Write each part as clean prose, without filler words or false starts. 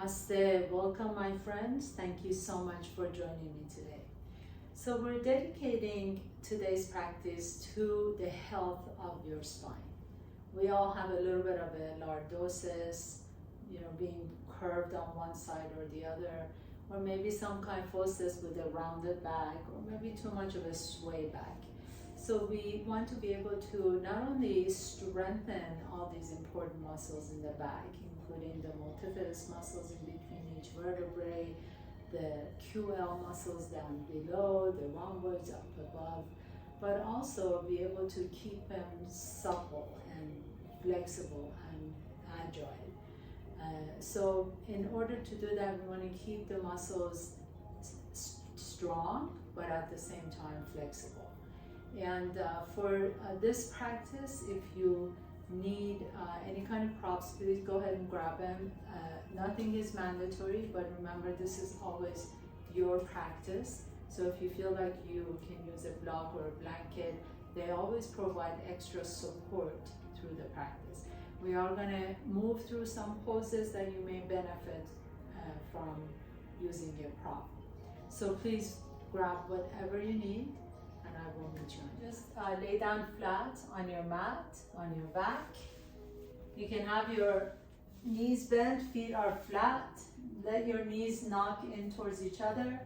Namaste. Welcome, my friends. Thank you so much for joining me today. So, we're dedicating today's practice to the health of your spine. We all have a little bit of a lordosis, being curved on one side or the other, or maybe some kyphosis with a rounded back, or maybe too much of a sway back. So we want to be able to not only strengthen all these important muscles in the back, including the multifidus muscles in between each vertebrae, the QL muscles down below, the rhomboids up above, but also be able to keep them supple and flexible and agile. So in order to do that, we want to keep the muscles strong, but at the same time flexible. And for this practice, if you need any kind of props, please go ahead and grab them. Nothing is mandatory, but remember, this is always your practice. So if you feel like you can use a block or a blanket, they always provide extra support through the practice. We are going to move through some poses that you may benefit from using your prop. So please grab whatever you need, and I will meet you. Just lay down flat on your mat, on your back. You can have your knees bent, feet are flat. Let your knees knock in towards each other.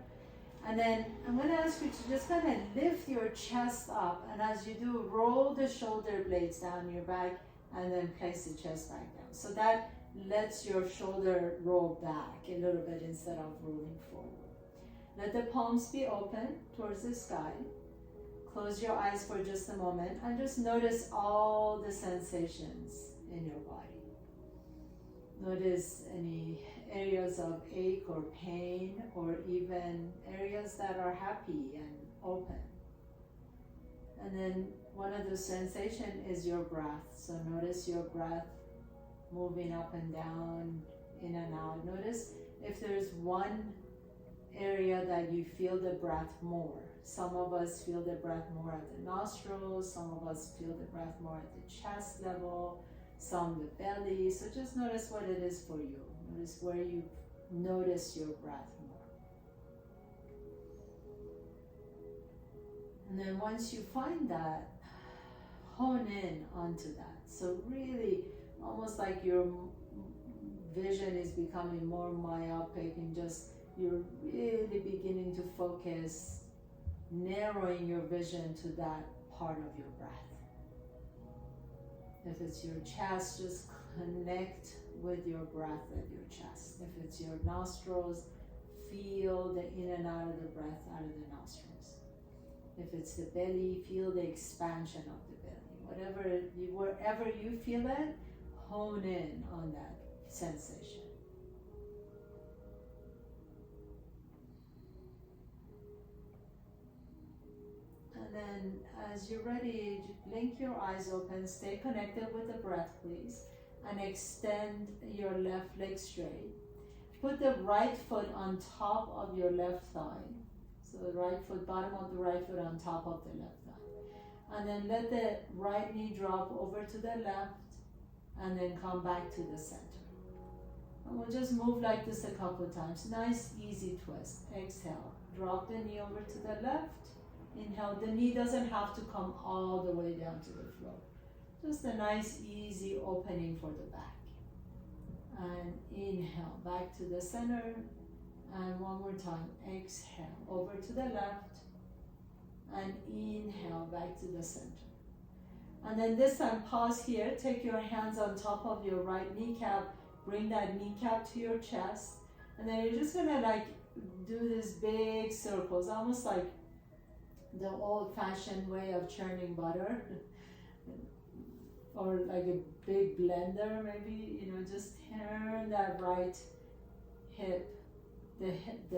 And then I'm going to ask you to just kind of lift your chest up. And as you do, roll the shoulder blades down your back and then place the chest back down. So that lets your shoulder roll back a little bit instead of rolling forward. Let the palms be open towards the sky. Close your eyes for just a moment and just notice all the sensations in your body. Notice any areas of ache or pain, or even areas that are happy and open. And then one of the sensations is your breath. So notice your breath moving up and down, in and out. Notice if there's one area that you feel the breath more. Some of us feel the breath more at the nostrils, some of us feel the breath more at the chest level, some the belly. So just notice what it is for you. Notice where you notice your breath more. And then once you find that, hone in onto that. So really, almost like your vision is becoming more myopic, and just you're really beginning to focus, narrowing your vision to that part of your breath. If it's your chest, just connect with your breath at your chest. If it's your nostrils, feel the in and out of the breath out of the nostrils. If it's the belly, feel the expansion of the belly. Wherever you feel it, hone in on that sensation. And then as you're ready, blink your eyes open, stay connected with the breath, please, and extend your left leg straight. Put the right foot on top of your left thigh. So the right foot, bottom of the right foot on top of the left thigh. And then let the right knee drop over to the left, and then come back to the center. And we'll just move like this a couple of times. Nice, easy twist. Exhale. Drop the knee over to the left. Inhale. The knee doesn't have to come all the way down to the floor. Just a nice, easy opening for the back. And inhale. Back to the center. And one more time. Exhale. Over to the left. And inhale. Back to the center. And then this time, pause here. Take your hands on top of your right kneecap. Bring that kneecap to your chest. And then you're just gonna do these big circles, almost like the old-fashioned way of churning butter. Or like a big blender, maybe, just turn that right hip. The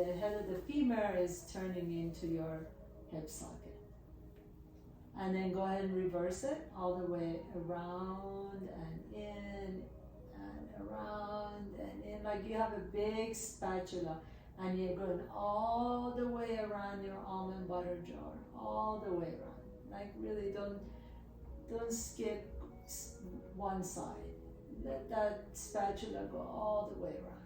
head of the femur is turning into your hip socket. And then go ahead and reverse it all the way around and in and around and in, like you have a big spatula, and you're going all the way around your almond butter jar, all the way around. Like really don't skip one side. Let that spatula go all the way around.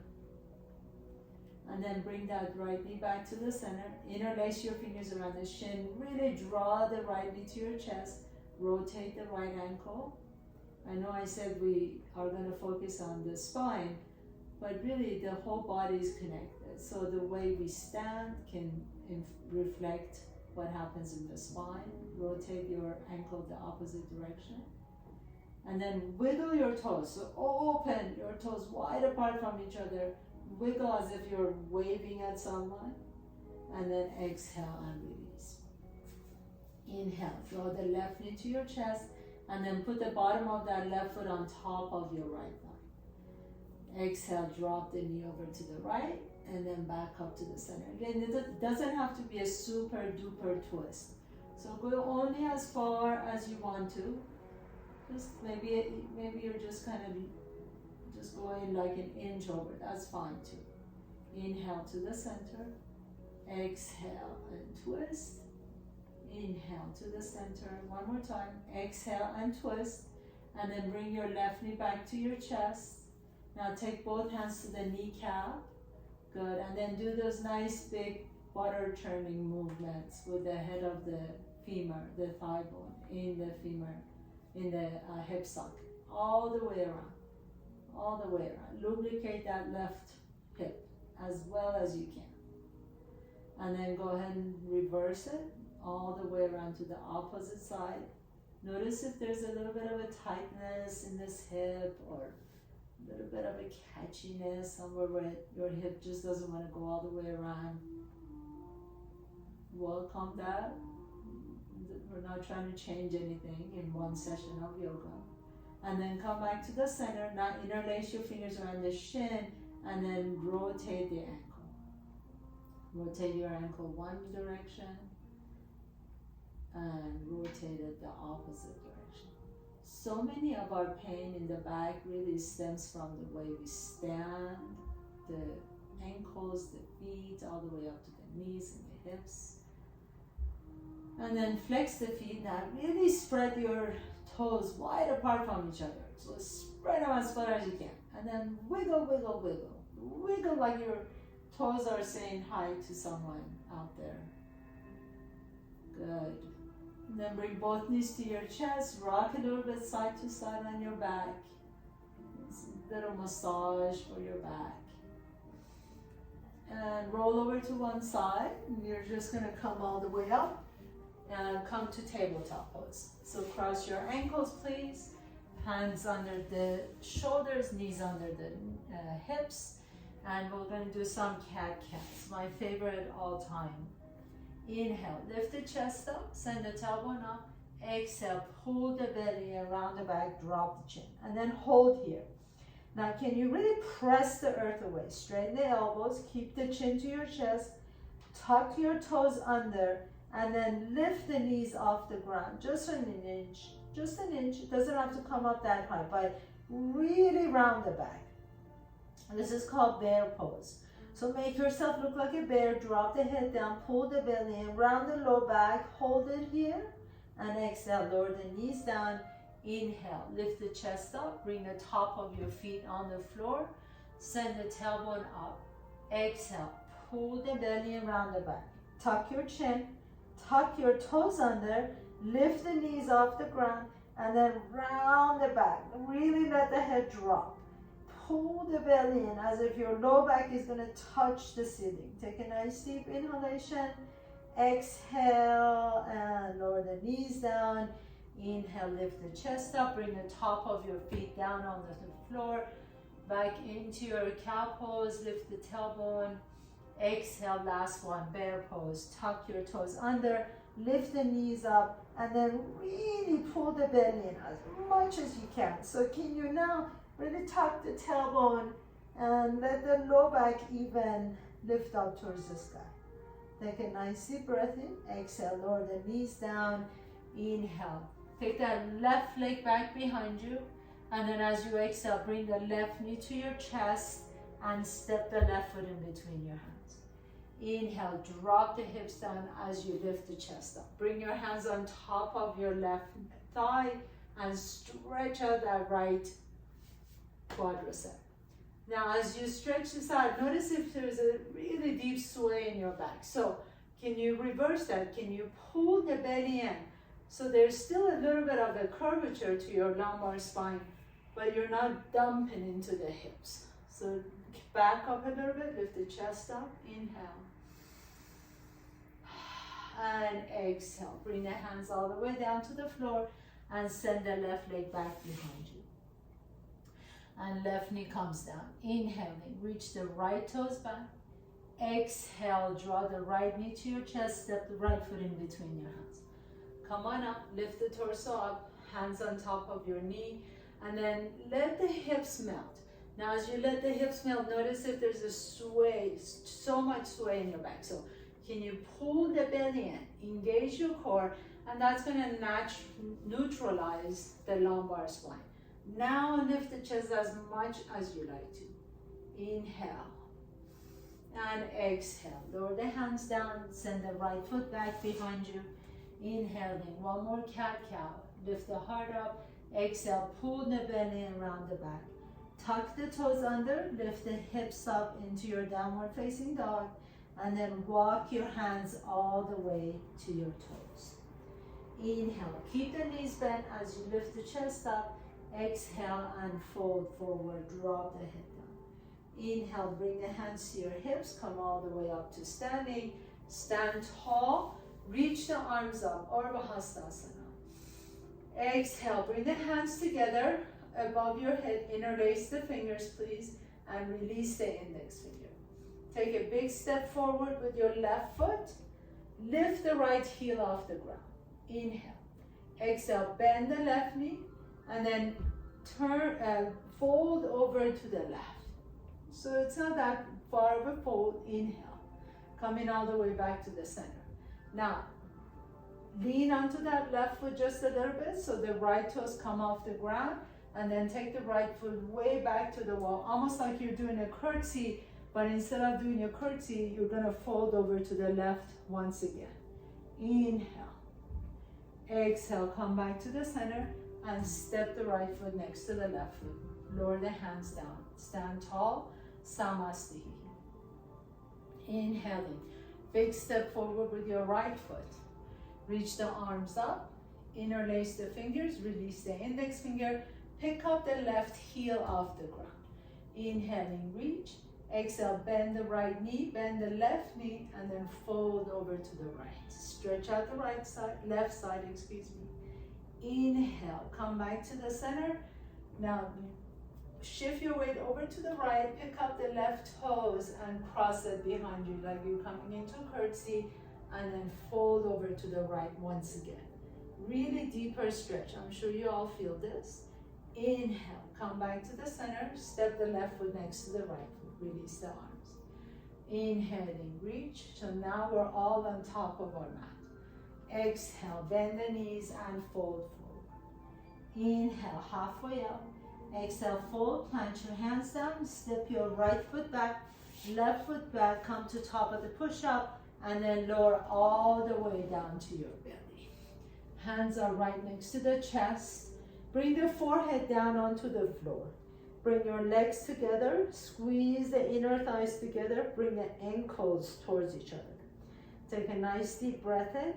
And then bring that right knee back to the center. Interlace your fingers around the shin. Really draw the right knee to your chest. Rotate the right ankle. I know I said we are going to focus on the spine, but really the whole body is connected. So the way we stand can reflect what happens in the spine. Rotate your ankle the opposite direction. And then wiggle your toes. So open your toes wide apart from each other. Wiggle as if you're waving at someone. And then exhale and release. Inhale, draw the left knee to your chest. And then put the bottom of that left foot on top of your right thigh. Exhale, drop the knee over to the right. And then back up to the center. Again, it doesn't have to be a super duper twist. So go only as far as you want to. Just maybe you're just kind of just going like an inch over. That's fine too. Inhale to the center. Exhale and twist. Inhale to the center. One more time. Exhale and twist. And then bring your left knee back to your chest. Now take both hands to the kneecap. Good. And then do those nice big butter churning movements with the head of the femur, the thigh bone, in the femur, in the hip socket, all the way around, all the way around. Lubricate that left hip as well as you can. And then go ahead and reverse it all the way around to the opposite side. Notice if there's a little bit of a tightness in this hip or a little bit of a catchiness somewhere where your hip just doesn't want to go all the way around. Welcome that. We're not trying to change anything in one session of yoga. And then come back to the center. Now interlace your fingers around the shin and then rotate the ankle. Rotate your ankle one direction and rotate it the opposite direction. So many of our pain in the back really stems from the way we stand, the ankles, the feet, all the way up to the knees and the hips. And then flex the feet. Now really spread your toes wide apart from each other. So spread them as far as you can. And then wiggle, wiggle, wiggle. Wiggle like your toes are saying hi to someone out there. Good. And then bring both knees to your chest. Rock a little bit side to side on your back. It's a little massage for your back. And roll over to one side. And you're just going to come all the way up. And come to tabletop pose. So cross your ankles, please. Hands under the shoulders, knees under the hips. And we're going to do some cat-cats, my favorite all time. Inhale, lift the chest up, send the tailbone up. Exhale, pull the belly around the back, drop the chin. And then hold here. Now, can you really press the earth away? Straighten the elbows, keep the chin to your chest. Tuck your toes under. And then lift the knees off the ground, just an inch, It doesn't have to come up that high, but really round the back. And this is called bear pose. So make yourself look like a bear, drop the head down, pull the belly in, round the low back, hold it here, and exhale, lower the knees down. Inhale, lift the chest up, bring the top of your feet on the floor, send the tailbone up. Exhale, pull the belly around the back, tuck your chin, tuck your toes under, lift the knees off the ground, and then round the back. Really let the head drop. Pull the belly in as if your low back is going to touch the ceiling. Take a nice deep inhalation. Exhale and lower the knees down. Inhale, lift the chest up. Bring the top of your feet down onto the floor. Back into your cow pose. Lift the tailbone. Exhale, last one, bear pose. Tuck your toes under, lift the knees up, and then really pull the belly in as much as you can. So can you now really tuck the tailbone and let the low back even lift up towards the sky. Take a nice deep breath in. Exhale, lower the knees down. Inhale. Take that left leg back behind you. And then as you exhale, bring the left knee to your chest and step the left foot in between your hands. Inhale, drop the hips down as you lift the chest up. Bring your hands on top of your left thigh and stretch out that right quadricep. Now, as you stretch this out, notice if there's a really deep sway in your back. So, can you reverse that? Can you pull the belly in? So there's still a little bit of a curvature to your lumbar spine, but you're not dumping into the hips. So back up a little bit, lift the chest up, inhale. And exhale, bring the hands all the way down to the floor and send the left leg back behind you. And left knee comes down. Inhaling, reach the right toes back. Exhale, draw the right knee to your chest, step the right foot in between your hands. Come on up, lift the torso up, hands on top of your knee, and then let the hips melt. Now as you let the hips melt, notice if there's a sway, so much sway in your back. So can you pull the belly in, engage your core, and that's going to neutralize the lumbar spine. Now lift the chest as much as you like to. Inhale. And exhale. Lower the hands down, send the right foot back behind you. Inhaling, one more cat-cow. Lift the heart up. Exhale, pull the belly around the back. Tuck the toes under, lift the hips up into your downward facing dog, and then walk your hands all the way to your toes. Inhale, keep the knees bent as you lift the chest up. Exhale and fold forward, drop the head down. Inhale, bring the hands to your hips, come all the way up to standing. Stand tall, reach the arms up, Urdhva Hastasana. Exhale, bring the hands together above your head, interlace the fingers please, and release the index finger. Take a big step forward with your left foot. Lift the right heel off the ground. Inhale. Exhale, bend the left knee, and then fold over to the left. So it's not that far of a fold. Inhale. Coming all the way back to the center. Now, lean onto that left foot just a little bit so the right toes come off the ground, and then take the right foot way back to the wall, almost like you're doing a curtsy, but instead of doing a curtsy, you're gonna fold over to the left once again. Inhale. Exhale, come back to the center and step the right foot next to the left foot. Lower the hands down. Stand tall, Samasthihi. Inhaling. Big step forward with your right foot. Reach the arms up. Interlace the fingers. Release the index finger. Pick up the left heel off the ground. Inhaling, reach. Exhale, bend the right knee, bend the left knee, and then fold over to the right. Stretch out the right side, left side, excuse me. Inhale, come back to the center. Now, shift your weight over to the right, pick up the left toes and cross it behind you like you're coming into curtsy, and then fold over to the right once again. Really deeper stretch. I'm sure you all feel this. Inhale, come back to the center, step the left foot next to the right foot, release the arms. Inhaling, reach. So now we're all on top of our mat. Exhale, bend the knees and fold forward. Inhale, halfway up. Exhale, fold, plant your hands down, step your right foot back, left foot back, come to top of the push-up, and then lower all the way down to your belly. Hands are right next to the chest. Bring the forehead down onto the floor. Bring your legs together, squeeze the inner thighs together, bring the ankles towards each other. Take a nice deep breath in.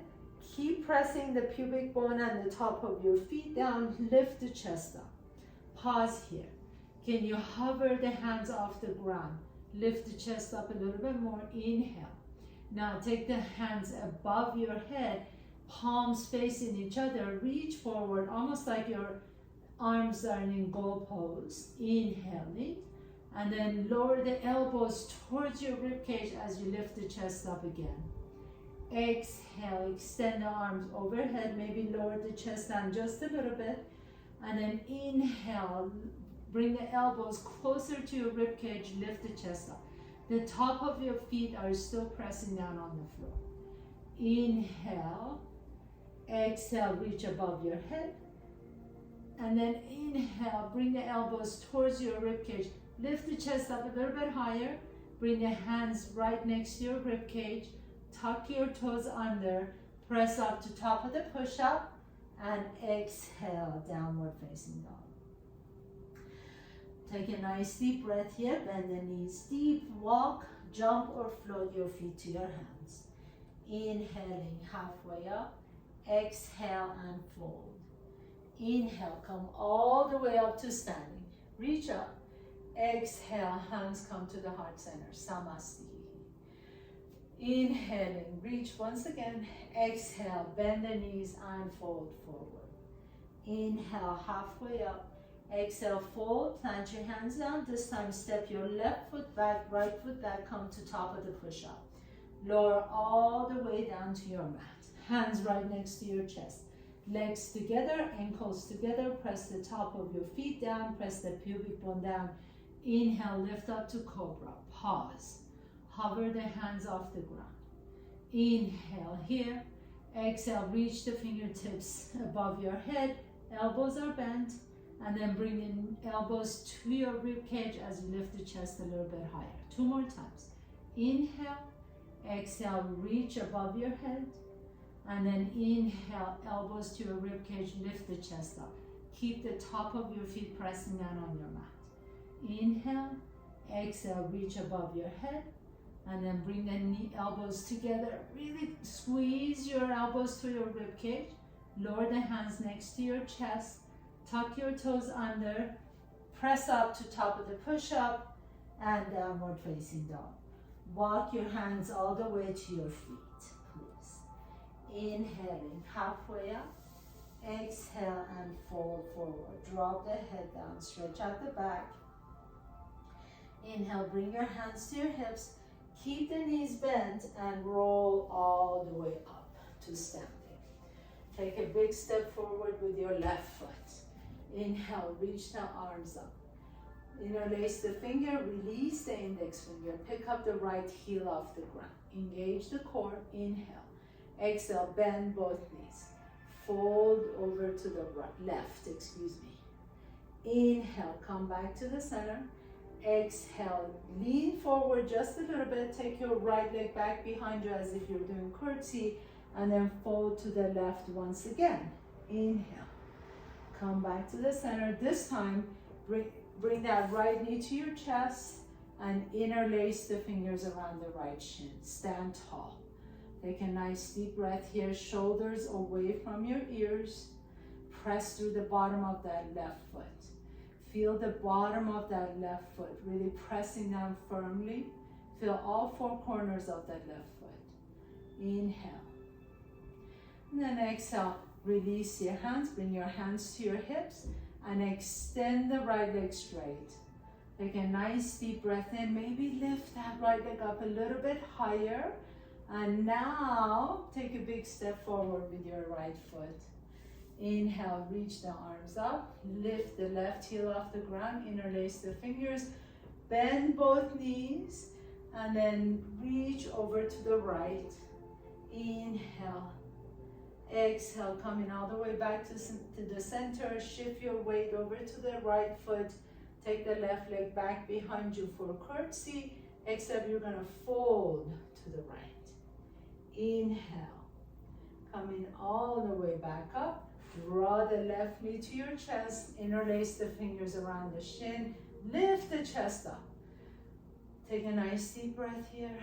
Keep pressing the pubic bone and the top of your feet down, lift the chest up. Pause here. Can you hover the hands off the ground? Lift the chest up a little bit more, inhale. Now take the hands above your head, palms facing each other, reach forward, almost like your arms are in goal pose. Inhaling, and then lower the elbows towards your rib cage as you lift the chest up again. Exhale, extend the arms overhead, maybe lower the chest down just a little bit, and then inhale, bring the elbows closer to your rib cage, lift the chest up. The top of your feet are still pressing down on the floor. Inhale, exhale, reach above your head. And then inhale, bring the elbows towards your rib cage. Lift the chest up a little bit higher. Bring the hands right next to your rib cage. Tuck your toes under. Press up to top of the push-up. And exhale, downward facing dog. Take a nice deep breath here. Bend the knees deep. Walk, jump, or float your feet to your hands. Inhaling halfway up. Exhale and fold. Inhale, come all the way up to standing. Reach up. Exhale, hands come to the heart center. Samastiti. Inhaling, reach once again. Exhale, bend the knees and fold forward. Inhale, halfway up. Exhale, fold, plant your hands down. This time, step your left foot back, right foot back, come to top of the push-up. Lower all the way down to your mat. Hands right next to your chest. Legs together, ankles together. Press the top of your feet down. Press the pubic bone down. Inhale, lift up to cobra. Pause. Hover the hands off the ground. Inhale here. Exhale, reach the fingertips above your head. Elbows are bent. And then bring in elbows to your rib cage as you lift the chest a little bit higher. 2 more times. Inhale. Exhale, reach above your head. And then inhale, elbows to your rib cage, lift the chest up. Keep the top of your feet pressing down on your mat. Inhale. Exhale, reach above your head. And then bring the elbows together. Really squeeze your elbows to your rib cage. Lower the hands next to your chest. Tuck your toes under. Press up to top of the push-up and downward facing dog. Walk your hands all the way to your feet, please. Inhaling halfway up. Exhale and fold forward. Drop the head down. Stretch out the back. Inhale, bring your hands to your hips. Keep the knees bent and roll all the way up to standing. Take a big step forward with your left foot. Inhale, reach the arms up. Interlace the finger, release the index finger. Pick up the right heel off the ground. Engage the core. Inhale. Exhale, bend both knees. Fold over to the left, Inhale, come back to the center. Exhale, lean forward just a little bit. Take your right leg back behind you as if you're doing curtsy. And then fold to the left once again. Inhale. Come back to the center. This time, bring that right knee to your chest and interlace the fingers around the right shin. Stand tall. Take a nice deep breath here. Shoulders away from your ears. Press through the bottom of that left foot. Feel the bottom of that left foot really pressing down firmly. Feel all 4 corners of that left foot. Inhale. And then exhale. Release your hands, bring your hands to your hips, and extend the right leg straight. Take a nice deep breath in. Maybe lift that right leg up a little bit higher. And now, take a big step forward with your right foot. Inhale, reach the arms up. Lift the left heel off the ground. Interlace the fingers. Bend both knees. And then reach over to the right. Inhale. Exhale, coming all the way back to the center. Shift your weight over to the right foot. Take the left leg back behind you for curtsy. Except you're gonna fold to the right. Inhale. Coming all the way back up. Draw the left knee to your chest. Interlace the fingers around the shin. Lift the chest up. Take a nice deep breath here.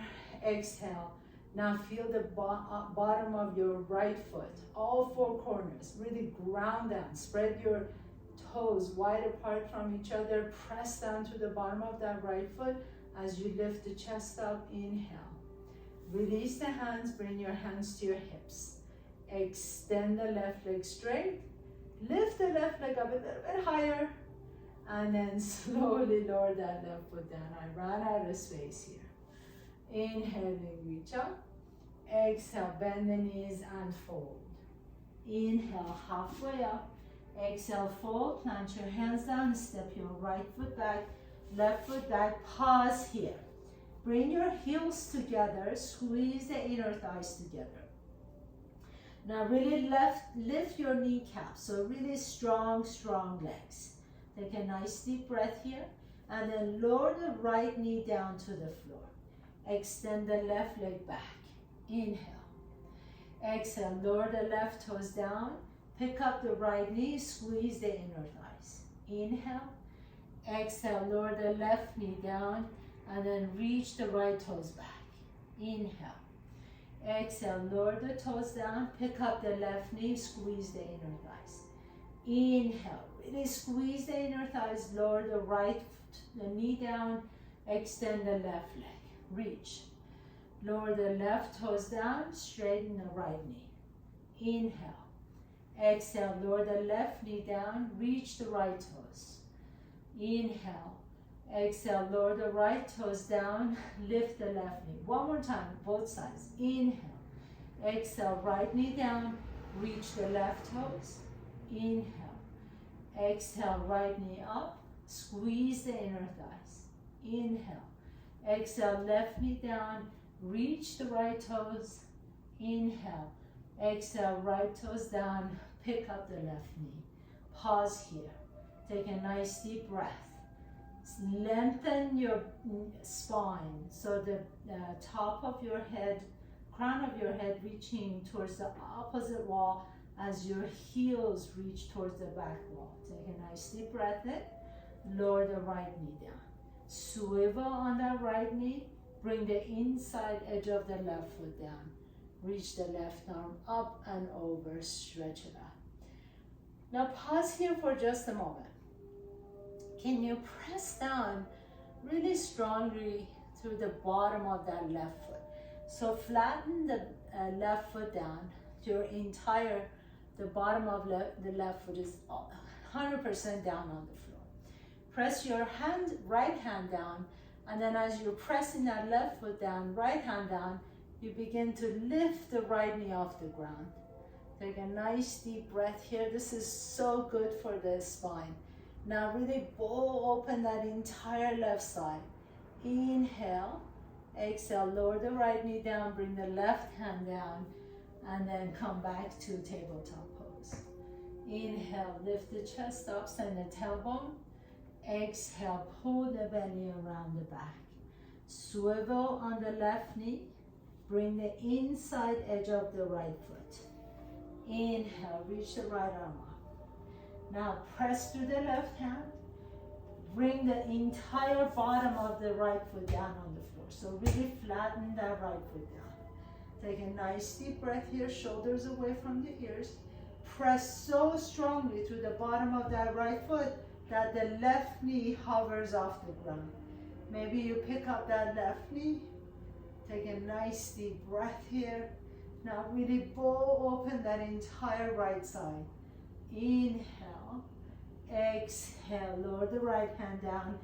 Exhale. Now feel the bottom of your right foot, all 4 corners. Really ground down. Spread your toes wide apart from each other. Press down to the bottom of that right foot as you lift the chest up. Inhale. Release the hands. Bring your hands to your hips. Extend the left leg straight. Lift the left leg up a little bit higher. And then slowly lower that left foot down. I ran out of space here. Inhaling, reach up. Exhale, bend the knees and fold. Inhale, halfway up. Exhale, fold. Plant your hands down. Step your right foot back, left foot back. Pause here. Bring your heels together. Squeeze the inner thighs together. Now really lift your kneecaps. So really strong legs. Take a nice deep breath here. And then lower the right knee down to the floor. Extend the left leg back. Inhale. Exhale, lower the left toes down. Pick up the right knee, squeeze the inner thighs. Inhale. Exhale, lower the left knee down and then reach the right toes back. Inhale. Exhale, lower the toes down, pick up the left knee, squeeze the inner thighs. Inhale, really squeeze the inner thighs, lower the right the knee down, extend the left leg, reach. Lower the left toes down, straighten the right knee. Inhale. Exhale, lower the left knee down, reach the right toes. Inhale. Exhale, lower the right toes down, lift the left knee. One more time, both sides. Inhale. Exhale, right knee down, reach the left toes. Inhale. Exhale, right knee up, squeeze the inner thighs. Inhale. Exhale, left knee down, reach the right toes. Inhale. Exhale, right toes down, pick up the left knee. Pause here. Take a nice deep breath. Lengthen your spine so the top of your head, crown of your head reaching towards the opposite wall as your heels reach towards the back wall. Take a nice deep breath in. Lower the right knee down. Swivel on that right knee. Bring the inside edge of the left foot down. Reach the left arm up and over. Stretch it out. Now pause here for just a moment. Can you press down really strongly through the bottom of that left foot? So flatten the left foot down. The bottom of the left foot is 100% down on the floor. Press your right hand down, and then as you're pressing that left foot down, right hand down, you begin to lift the right knee off the ground. Take a nice deep breath here. This is so good for the spine. Now really bow open that entire left side. Inhale, exhale, lower the right knee down, bring the left hand down, and then come back to tabletop pose. Inhale, lift the chest up, send the tailbone. Exhale, pull the belly around the back. Swivel on the left knee, bring the inside edge of the right foot. Inhale, reach the right arm up. Now press through the left hand. Bring the entire bottom of the right foot down on the floor. So really flatten that right foot down. Take a nice deep breath here, shoulders away from the ears. Press so strongly through the bottom of that right foot that the left knee hovers off the ground. Maybe you pick up that left knee. Take a nice deep breath here. Now really bow open that entire right side. Inhale, exhale, lower the right hand down,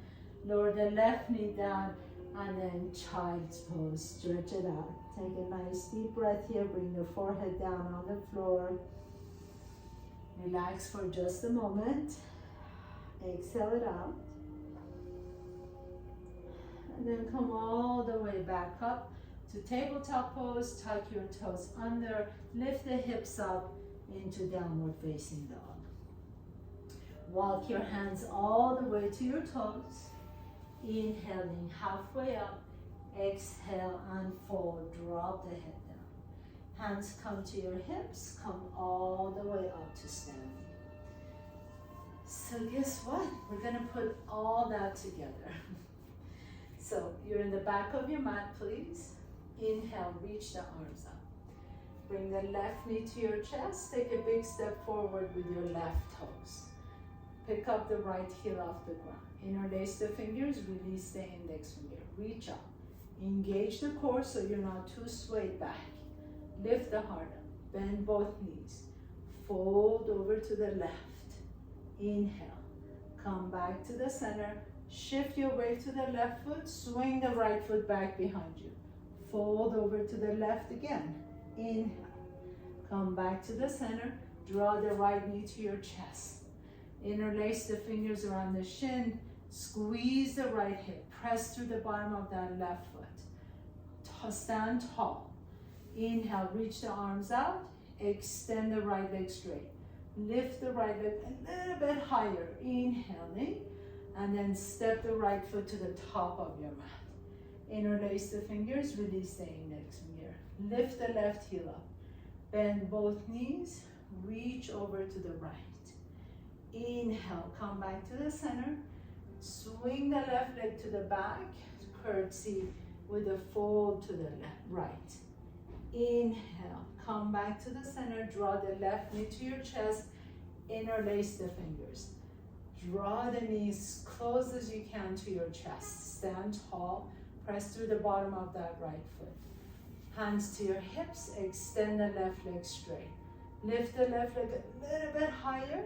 lower the left knee down, and then child's pose. Stretch it out. Take a nice deep breath here. Bring the forehead down on the floor. Relax for just a moment. Exhale it out. And then come all the way back up to tabletop pose. Tuck your toes under. Lift the hips up into downward facing dog. Walk your hands all the way to your toes. Inhaling halfway up. Exhale and fold. Drop the head down. Hands come to your hips. Come all the way up to standing. So guess what? We're gonna put all that together. So you're in the back of your mat, please. Inhale, reach the arms up. Bring the left knee to your chest. Take a big step forward with your left toes. Pick up the right heel off the ground. Interlace the fingers, release the index finger. Reach up. Engage the core so you're not too swayed back. Lift the heart up. Bend both knees. Fold over to the left. Inhale. Come back to the center. Shift your weight to the left foot. Swing the right foot back behind you. Fold over to the left again. Inhale. Come back to the center. Draw the right knee to your chest. Interlace the fingers around the shin. Squeeze the right hip. Press through the bottom of that left foot. Stand tall. Inhale, reach the arms out. Extend the right leg straight. Lift the right leg a little bit higher. Inhaling. And then step the right foot to the top of your mat. Interlace the fingers. Release the index finger. Lift the left heel up. Bend both knees. Reach over to the right. Inhale, come back to the center. Swing the left leg to the back, curtsy with a fold to the right. Inhale, come back to the center, draw the left knee to your chest, interlace the fingers. Draw the knees close as you can to your chest. Stand tall, press through the bottom of that right foot. Hands to your hips, extend the left leg straight. Lift the left leg a little bit higher,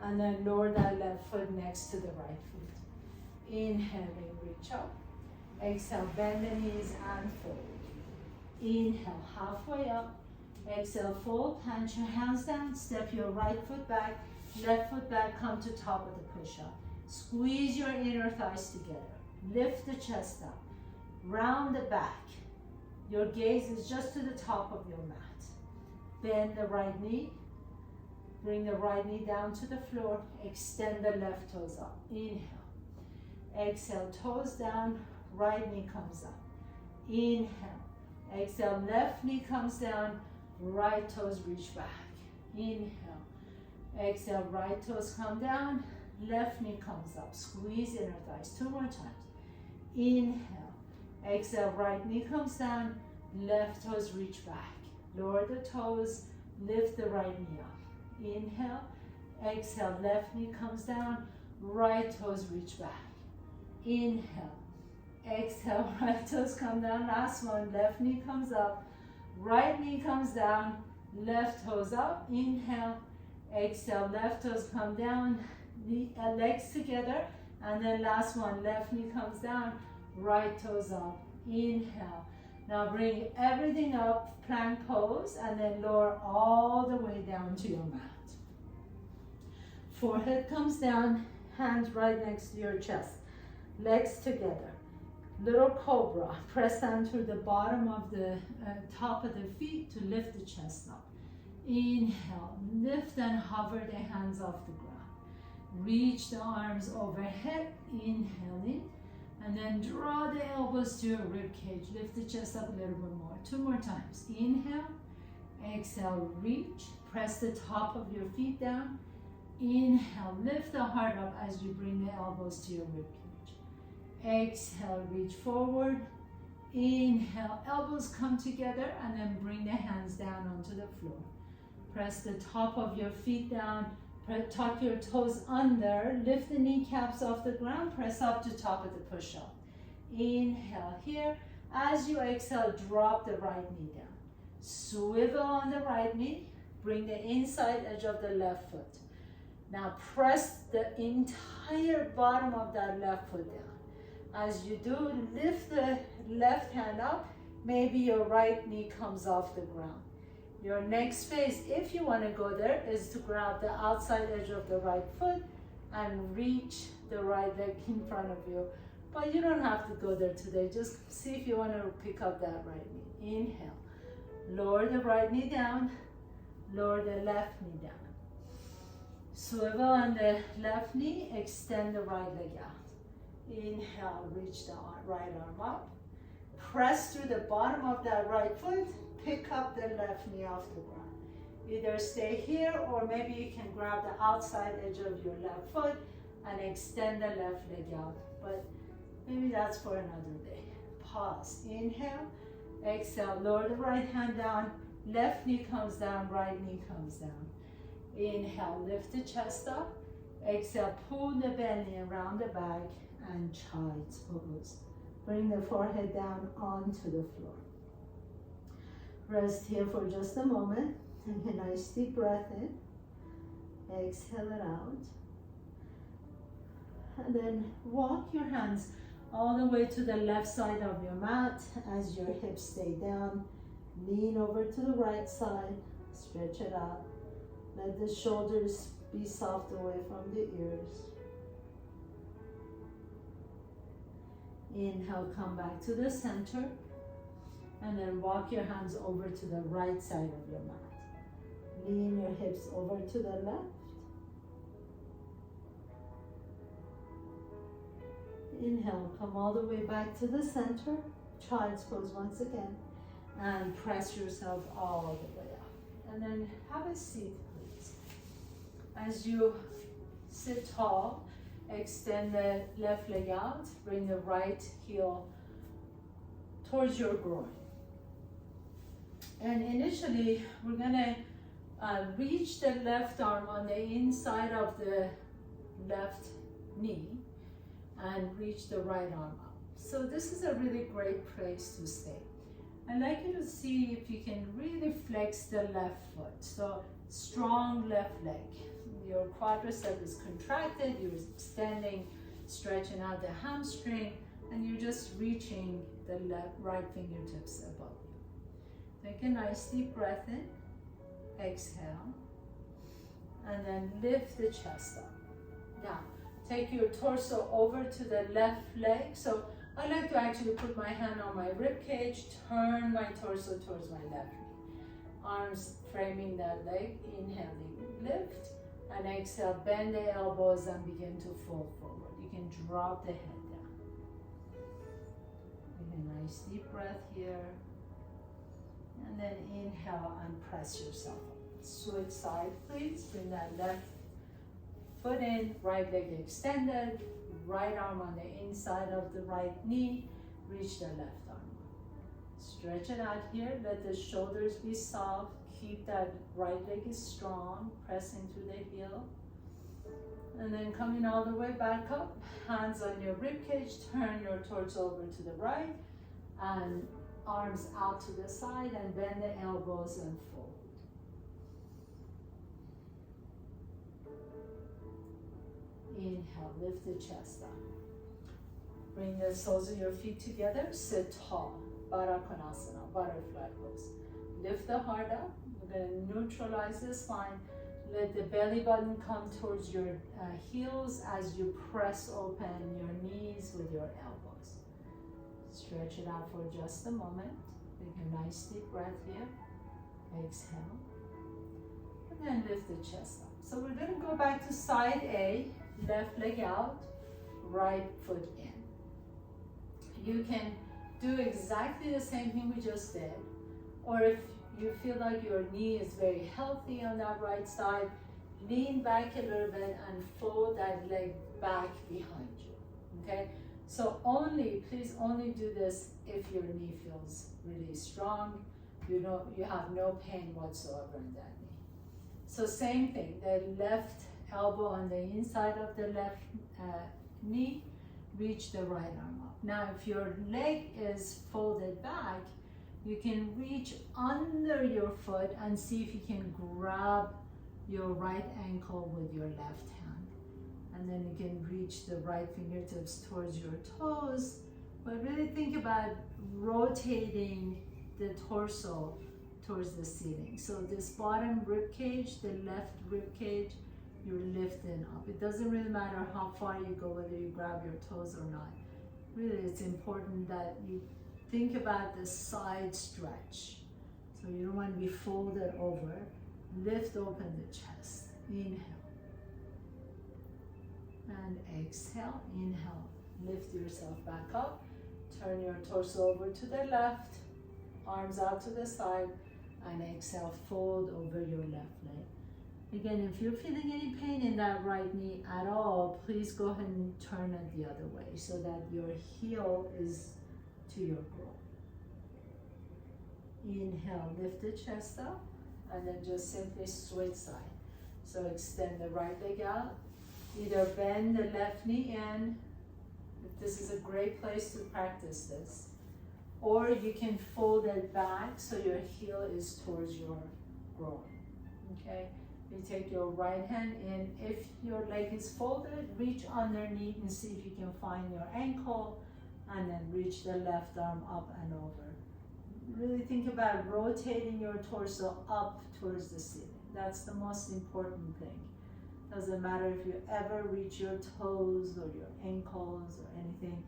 and then lower that left foot next to the right foot. Inhaling, reach up. Exhale, bend the knees and fold. Inhale, halfway up. Exhale, fold, plant your hands down, step your right foot back, left foot back, come to top of the push-up. Squeeze your inner thighs together. Lift the chest up. Round the back. Your gaze is just to the top of your mat. Bend the right knee. Bring the right knee down to the floor. Extend the left toes up. Inhale. Exhale, toes down, right knee comes up. Inhale. Exhale, left knee comes down, right toes reach back. Inhale. Exhale, right toes come down, left knee comes up. Squeeze inner thighs. 2 more times. Inhale. Exhale, right knee comes down, left toes reach back. Lower the toes, lift the right knee up. Inhale. Exhale, left knee comes down, right toes reach back. Inhale. Exhale, right toes come down. Last one, left knee comes up, right knee comes down, left toes up. Inhale. Exhale, left toes come down, legs together, and then last one, left knee comes down, right toes up. Inhale. Now bring everything up, plank pose, and then lower all the way down to your mat. Forehead comes down, hands right next to your chest. Legs together. Little cobra. Press down through the bottom of the top of the feet to lift the chest up. Inhale. Lift and hover the hands off the ground. Reach the arms overhead. Inhaling. And then draw the elbows to your rib cage. Lift the chest up a little bit more. 2 more times. Inhale. Exhale. Reach. Press the top of your feet down. Inhale. Lift the heart up as you bring the elbows to your rib cage. Exhale, reach forward. Inhale, elbows come together, and then bring the hands down onto the floor. Press the top of your feet down, tuck your toes under, lift the kneecaps off the ground, press up to top of the push-up. Inhale here. As you exhale, drop the right knee down. Swivel on the right knee, bring the inside edge of the left foot. Now press the entire bottom of that left foot down. As you do, lift the left hand up, maybe your right knee comes off the ground. Your next phase, if you want to go there, is to grab the outside edge of the right foot and reach the right leg in front of you. But you don't have to go there today. Just see if you want to pick up that right knee. Inhale. Lower the right knee down. Lower the left knee down. Swivel on the left knee. Extend the right leg out. Inhale, reach the right arm up. Press through the bottom of that right foot. Pick up the left knee off the ground. Either stay here or maybe you can grab the outside edge of your left foot and extend the left leg out. But maybe that's for another day. Pause. Inhale. Exhale. Lower the right hand down. Left knee comes down. Right knee comes down. Inhale. Lift the chest up. Exhale. Pull the belly around the back and child's pose. Bring the forehead down onto the floor. Rest here for just a moment. Take a nice deep breath in. Exhale it out. And then walk your hands all the way to the left side of your mat as your hips stay down. Lean over to the right side. Stretch it out. Let the shoulders be soft away from the ears. Inhale, come back to the center, and then walk your hands over to the right side of your mat. Lean your hips over to the left. Inhale, come all the way back to the center. Child's pose once again, and press yourself all the way up. And then have a seat, please. As you sit tall, Extend the left leg out, bring the right heel towards your groin. And initially, we're gonna reach the left arm on the inside of the left knee and reach the right arm up. So this is a really great place to stay. I'd like you to see if you can really flex the left foot. So strong left leg. Your quadricep is contracted, you're extending, stretching out the hamstring, and you're just reaching the right fingertips above you. Take a nice deep breath in, exhale, and then lift the chest up. Now, take your torso over to the left leg. So I like to actually put my hand on my rib cage, turn my torso towards my left knee. Arms framing that leg, inhaling, lift, and exhale, bend the elbows and begin to fold forward. You can drop the head down. Take a nice deep breath here. And then inhale and press yourself up. Switch side, please. Bring that left foot in, right leg extended, right arm on the inside of the right knee, reach the left arm up. Stretch it out here, let the shoulders be soft, keep that right leg is strong, press into the heel. And then coming all the way back up, hands on your rib cage, turn your torso over to the right, and arms out to the side, and bend the elbows and fold. Inhale, lift the chest up. Bring the soles of your feet together, sit tall, Baddha Konasana, butterfly pose. Lift the heart up, we're going to neutralize the spine. Let the belly button come towards your heels as you press open your knees with your elbows. Stretch it out for just a moment. Take a nice deep breath here. Exhale. And then lift the chest up. So we're going to go back to side A. Left leg out, right foot in. You can do exactly the same thing we just did, or if you feel like your knee is very healthy on that right side, lean back a little bit and fold that leg back behind you, okay? So please only do this if your knee feels really strong, you have no pain whatsoever in that knee. So same thing, the left elbow on the inside of the left knee, reach the right arm up. Now, if your leg is folded back, you can reach under your foot and see if you can grab your right ankle with your left hand. And then you can reach the right fingertips towards your toes, but really think about rotating the torso towards the ceiling. So this bottom rib cage, the left rib cage, you're lifting up. It doesn't really matter how far you go, whether you grab your toes or not. Really, it's important that you think about the side stretch. So you don't want to be folded over. Lift open the chest. Inhale. And exhale. Inhale. Lift yourself back up. Turn your torso over to the left. Arms out to the side. And exhale, fold over your left leg. Again, if you're feeling any pain in that right knee at all, please go ahead and turn it the other way so that your heel is to your groin. Inhale, lift the chest up, and then just simply switch side. So extend the right leg out, either bend the left knee in. This is a great place to practice this. Or you can fold it back so your heel is towards your groin, okay? You take your right hand in. If your leg is folded, reach underneath and see if you can find your ankle, and then reach the left arm up and over. Really think about rotating your torso up towards the ceiling. That's the most important thing. Doesn't matter if you ever reach your toes or your ankles or anything.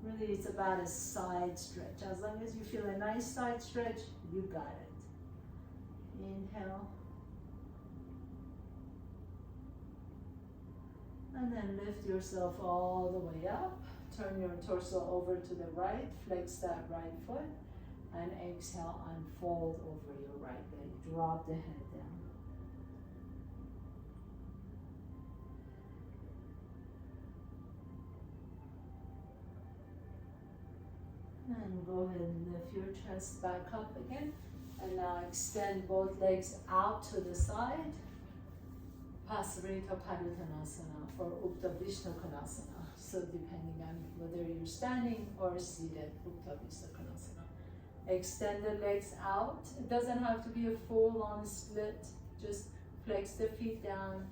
Really, it's about a side stretch. As long as you feel a nice side stretch, you got it. Inhale. And then lift yourself all the way up. Turn your torso over to the right. Flex that right foot. And exhale, unfold over your right leg. Drop the head down. And go ahead and lift your chest back up again. And now extend both legs out to the side. Pasarita Padottanasana or Uttabhishta Konasana. So depending on whether you're standing or seated, Uttabhishta Konasana. Extend the legs out. It doesn't have to be a full-on split. Just flex the feet down.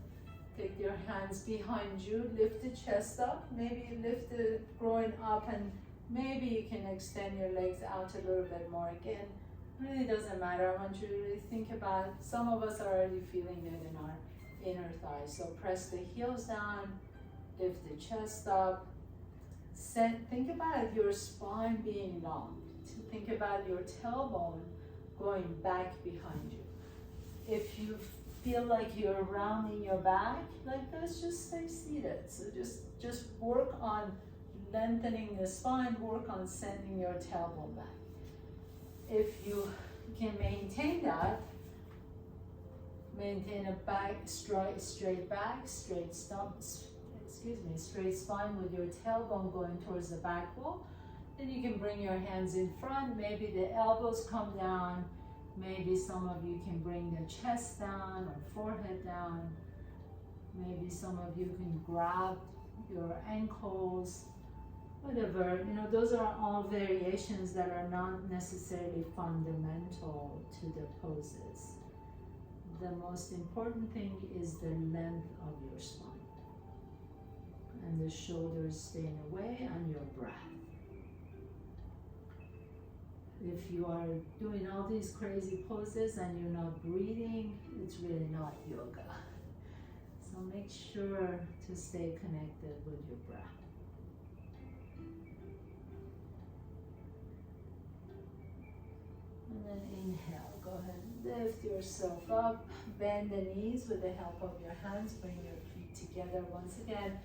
Take your hands behind you. Lift the chest up. Maybe lift the groin up, and maybe you can extend your legs out a little bit more again. Really doesn't matter. I want you to really think about it. Some of us are already feeling it in our inner thighs. So press the heels down, lift the chest up. Think about your spine being long. Think about your tailbone going back behind you. If you feel like you're rounding your back like this, just stay seated. So just work on lengthening the spine, work on sending your tailbone back. If you can maintain that, maintain a back, straight back, straight spine with your tailbone going towards the back wall. Then you can bring your hands in front. Maybe the elbows come down. Maybe some of you can bring the chest down or forehead down. Maybe some of you can grab your ankles, whatever. You know, those are all variations that are not necessarily fundamental to the poses. The most important thing is the length of your spine. And the shoulders staying away and your breath. If you are doing all these crazy poses and you're not breathing, it's really not yoga. So make sure to stay connected with your breath. And then inhale, go ahead and lift yourself up, bend the knees with the help of your hands, bring your feet together once again.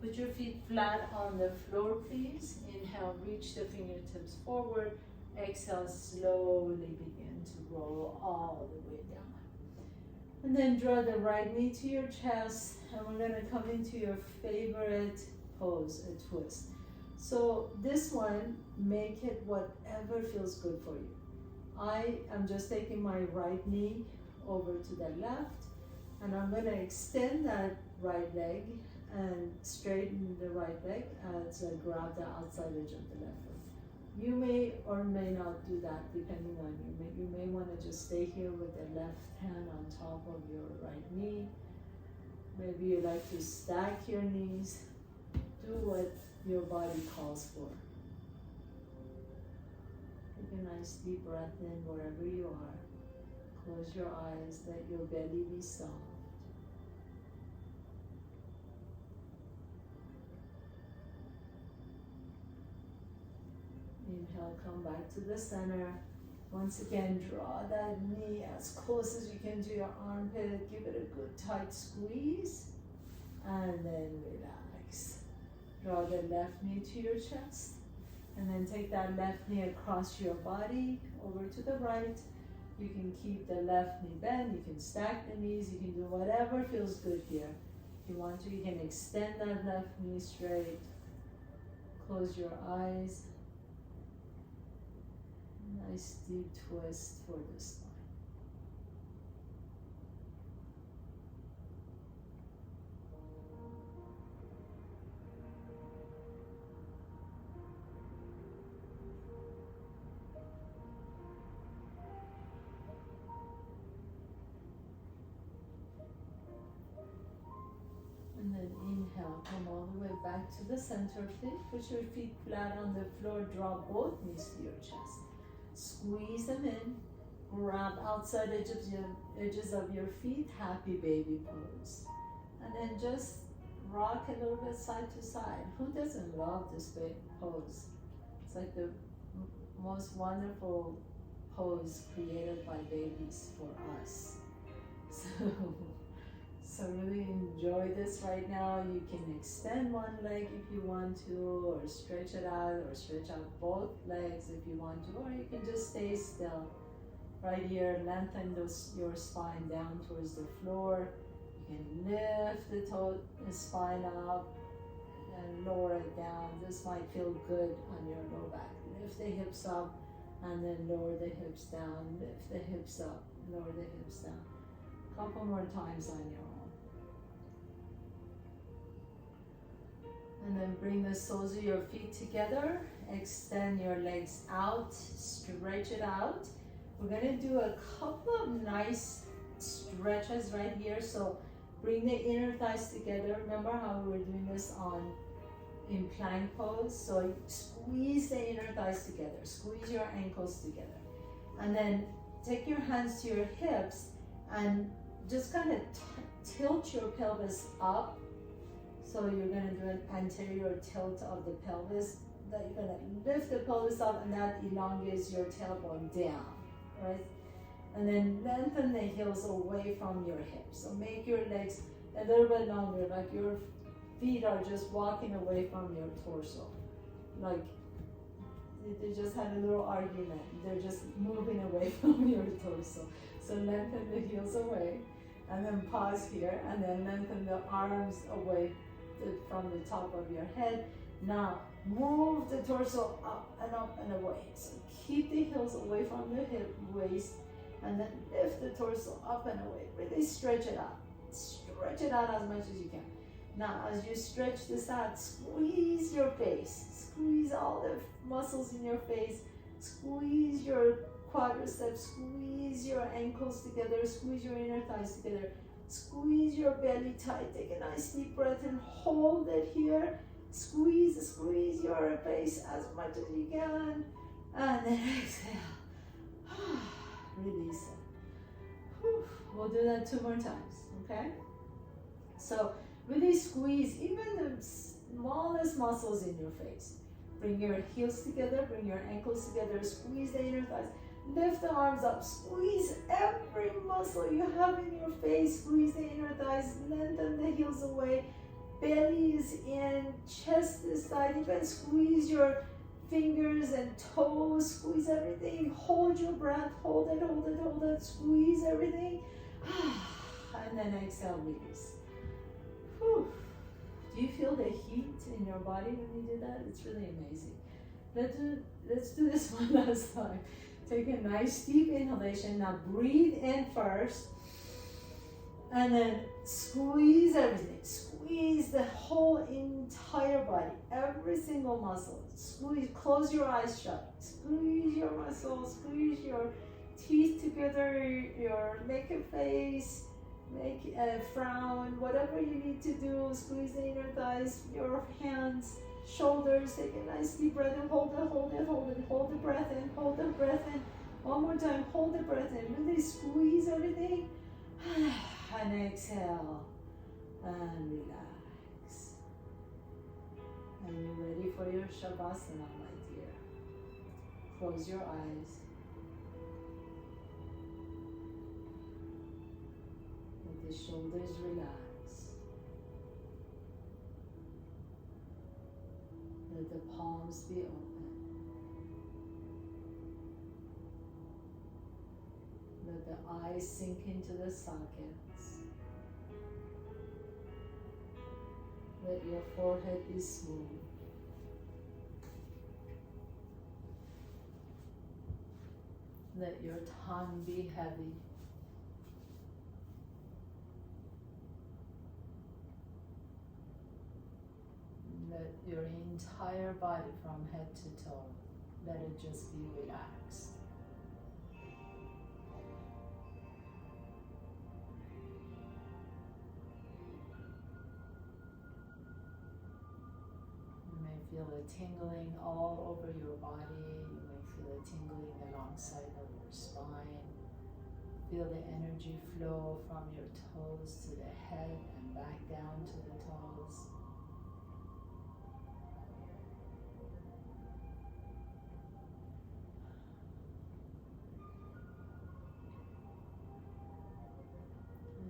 Put your feet flat on the floor, please. Inhale, reach the fingertips forward. Exhale, slowly begin to roll all the way down. And then draw the right knee to your chest, and we're gonna come into your favorite pose, a twist. So this one, make it whatever feels good for you. I am just taking my right knee over to the left, and I'm gonna extend that right leg and straighten the right leg as I grab the outside edge of the left leg. You may or may not do that depending on you. You may want to just stay here with the left hand on top of your right knee. Maybe you like to stack your knees. Do what your body calls for. Take a nice deep breath in wherever you are. Close your eyes, let your belly be soft. Inhale, come back to the center. Once again, draw that knee as close as you can to your armpit. Give it a good tight squeeze. And then relax. Draw the left knee to your chest. And then take that left knee across your body over to the right. You can keep the left knee bent. You can stack the knees. You can do whatever feels good here. If you want to, you can extend that left knee straight. Close your eyes. Nice deep twist for the spine. And then inhale, come all the way back to the center, please. Put your feet flat on the floor, draw both knees to your chest. Squeeze them in, grab outside edges of your feet, happy baby pose. And then just rock a little bit side to side. Who doesn't love this pose? It's like the most wonderful pose created by babies for us. So really enjoy this right now. You can extend one leg if you want to, or stretch it out, or stretch out both legs if you want to, or you can just stay still. Right here, lengthen your spine down towards the floor. You can lift the spine up and lower it down. This might feel good on your low back. lift the hips up, and then lower the hips down, lift the hips up, lower the hips down. Couple more times on your own. And then bring the soles of your feet together, extend your legs out, stretch it out. We're gonna do a couple of nice stretches right here. So bring the inner thighs together. Remember how we were doing this in plank pose? So squeeze the inner thighs together, squeeze your ankles together. And then take your hands to your hips and just kind of tilt your pelvis up. So you're gonna do an anterior tilt of the pelvis. That you're gonna lift the pelvis up, and that elongates your tailbone down, right? And then lengthen the heels away from your hips. So make your legs a little bit longer, like your feet are just walking away from your torso. Like they just had a little argument. They're just moving away from your torso. So lengthen the heels away, and then pause here, and then lengthen the arms away from the top of your head. Now move the torso up and away. So keep the heels away from the hip waist, and then lift the torso up and away. Really stretch it out. Stretch it out as much as you can. Now as you stretch this out, squeeze your face. Squeeze all the muscles in your face. Squeeze your quadriceps. Squeeze your ankles together. Squeeze your inner thighs together. Squeeze your belly tight. Take a nice deep breath and hold it here. Squeeze your face as much as you can. And then exhale. Release it. Whew. We'll do that 2 more times, okay? So really squeeze even the smallest muscles in your face. Bring your heels together, bring your ankles together, squeeze the inner thighs. Lift the arms up, squeeze every muscle you have in your face, squeeze the inner thighs, lengthen the heels away, belly is in, chest is tight, even squeeze your fingers and toes, squeeze everything, hold your breath, hold it, squeeze everything, and then exhale, release. Whew. Do you feel the heat in your body when you do that? It's really amazing. Let's do this one last time. Take a nice deep inhalation. Now breathe in first, and then squeeze everything. Squeeze the whole entire body, every single muscle. Squeeze, close your eyes shut. Squeeze your muscles, squeeze your teeth together, make a face, make a frown, whatever you need to do. Squeeze the inner thighs, your hands, shoulders. Take a nice deep breath and hold it. Hold the breath in, hold the breath in. One more time, hold the breath in. Really squeeze everything. And exhale. And relax. And you're ready for your Shavasana, my dear. Close your eyes. Let the shoulders relax. Let the palms be open. Let the eyes sink into the sockets. Let your forehead be smooth. Let your tongue be heavy. Let your entire body from head to toe, let it just be relaxed. You may feel a tingling all over your body. You may feel a tingling alongside of your spine. Feel the energy flow from your toes to the head and back down to the toes.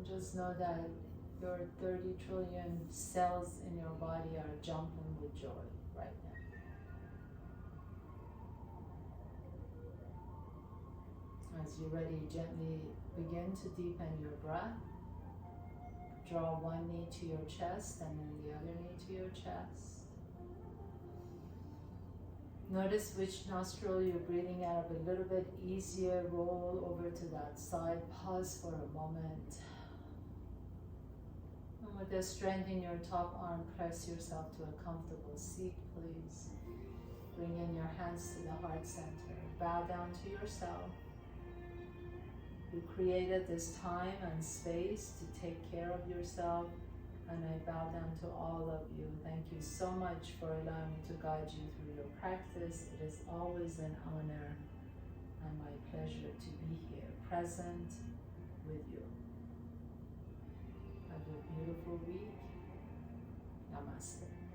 Just know that your 30 trillion cells in your body are jumping with joy right now. As you're ready, gently begin to deepen your breath. Draw one knee to your chest and then the other knee to your chest. Notice which nostril you're breathing out of a little bit easier. Roll over to that side. Pause for a moment. And with the strength in your top arm, press yourself to a comfortable seat, please. Bring in your hands to the heart center. Bow down to yourself. You created this time and space to take care of yourself, and I bow down to all of you. Thank you so much for allowing me to guide you through your practice. It is always an honor and my pleasure to be here, present with you. Have a beautiful week. Namaste.